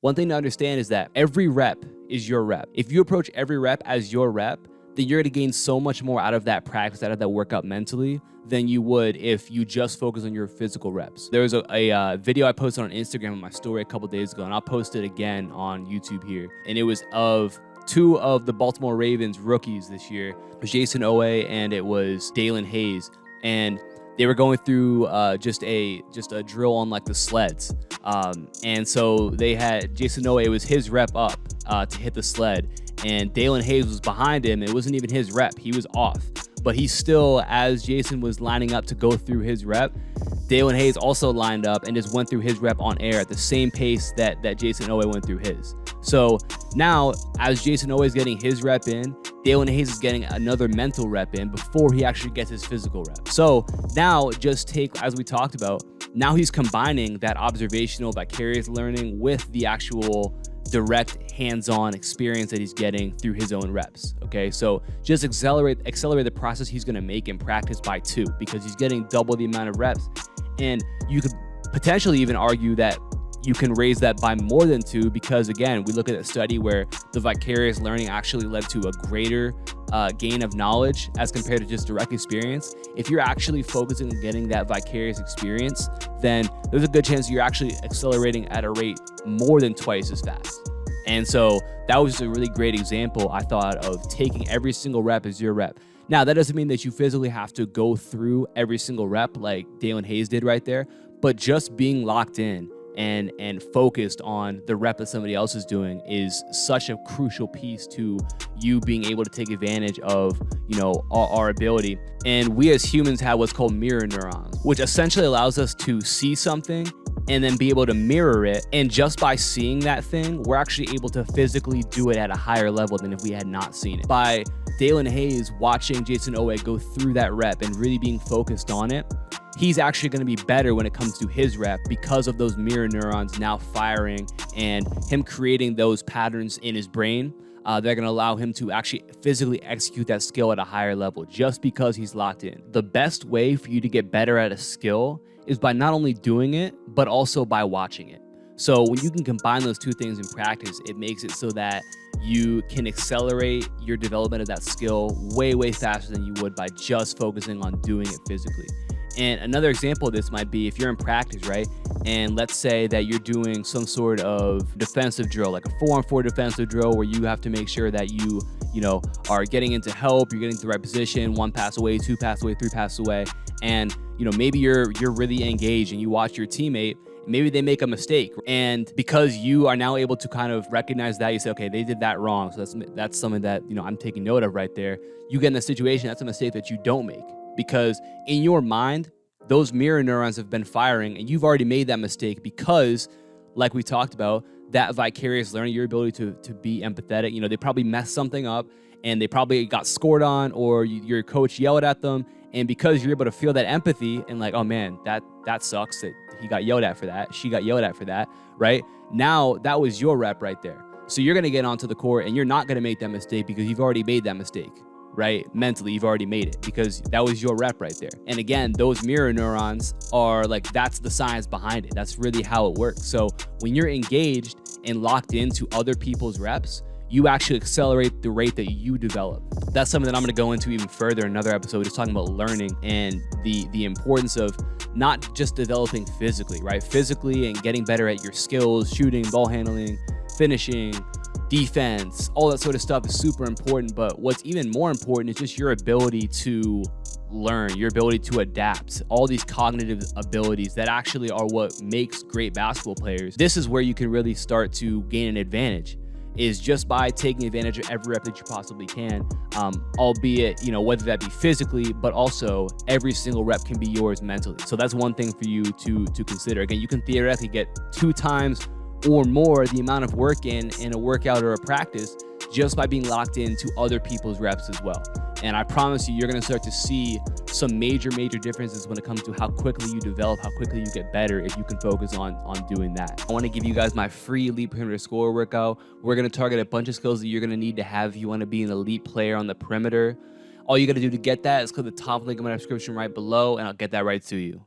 One thing to understand is that every rep is your rep. If you approach every rep as your rep, then you're going to gain so much more out of that practice, out of that workout mentally, than you would if you just focus on your physical reps. There was a video I posted on Instagram in my story a couple days ago, and I'll post it again on YouTube here. And it was of two of the Baltimore Ravens rookies this year. It was Jason Owe and it was Dalen Hayes. And they were going through just a drill on like the sleds. And so they had Jason Owe, it was his rep up to hit the sled. And Dalen Hayes was behind him. It wasn't even his rep. He was off. But he still, as Jason was lining up to go through his rep, Dalen Hayes also lined up and just went through his rep on air at the same pace that Jason Owe went through his. So now, as Jason Owe is getting his rep in, Dalen Hayes is getting another mental rep in before he actually gets his physical rep. So now, just take, as we talked about, now he's combining that observational, vicarious learning with the actual direct hands-on experience that he's getting through his own reps. Okay, so just accelerate the process he's going to make in practice by 2, because he's getting double the amount of reps. And you could potentially even argue that you can raise that by more than 2, because again, we look at a study where the vicarious learning actually led to a greater gain of knowledge as compared to just direct experience. If you're actually focusing on getting that vicarious experience, then there's a good chance you're actually accelerating at a rate more than twice as fast. And so that was a really great example, I thought, of taking every single rep as your rep. Now, that doesn't mean that you physically have to go through every single rep like Dalen Hayes did right there, but just being locked in and focused on the rep that somebody else is doing is such a crucial piece to you being able to take advantage of, you know, our ability. And we as humans have what's called mirror neurons, which essentially allows us to see something and then be able to mirror it. And just by seeing that thing, we're actually able to physically do it at a higher level than if we had not seen it. By Dalen Hayes watching Jason Owe go through that rep and really being focused on it, he's actually going to be better when it comes to his rep because of those mirror neurons now firing and him creating those patterns in his brain. They're going to allow him to actually physically execute that skill at a higher level just because he's locked in. The best way for you to get better at a skill is by not only doing it, but also by watching it. So when you can combine those two things in practice, it makes it so that you can accelerate your development of that skill way, way faster than you would by just focusing on doing it physically. And another example of this might be if you're in practice, right? And let's say that you're doing some sort of defensive drill, like a 4-on-4 defensive drill where you have to make sure that you know, are getting into help, you're getting to the right position, 1 pass away, 2 pass away, 3 pass away. And, you know, maybe you're really engaged and you watch your teammate, maybe they make a mistake. And because you are now able to kind of recognize that, you say, okay, they did that wrong. So that's something that, you know, I'm taking note of right there. You get in a situation, that's a mistake that you don't make. Because in your mind, those mirror neurons have been firing and you've already made that mistake because, like we talked about, that vicarious learning, your ability to be empathetic, you know, they probably messed something up and they probably got scored on, or your coach yelled at them. And because you're able to feel that empathy and like, oh man, that sucks that he got yelled at for that, she got yelled at for that, right? Now that was your rep right there. So you're going to get onto the court and you're not going to make that mistake because you've already made that mistake. Right? Mentally, you've already made it because that was your rep right there. And again, those mirror neurons are like, that's the science behind it. That's really how it works. So when you're engaged and locked into other people's reps, you actually accelerate the rate that you develop. That's something that I'm going to go into even further in another episode, just talking about learning and the importance of not just developing physically, right? Physically and getting better at your skills, shooting, ball handling, finishing, defense, all that sort of stuff is super important. But what's even more important is just your ability to learn, your ability to adapt, all these cognitive abilities that actually are what makes great basketball players. This is where you can really start to gain an advantage, is just by taking advantage of every rep that you possibly can, albeit, you know, whether that be physically, but also every single rep can be yours mentally. So that's one thing for you to consider. Again, you can theoretically get 2 times or more the amount of work in a workout or a practice just by being locked into other people's reps as well. And I promise you, you're going to start to see some major differences when it comes to how quickly you develop, how quickly you get better if you can focus on doing that. I want to give you guys my free Elite Perimeter Scorer workout. We're going to target a bunch of skills that you're going to need to have if you want to be an elite player on the perimeter. All you got to do to get that is click the top link in my description right below, and I'll get that right to you.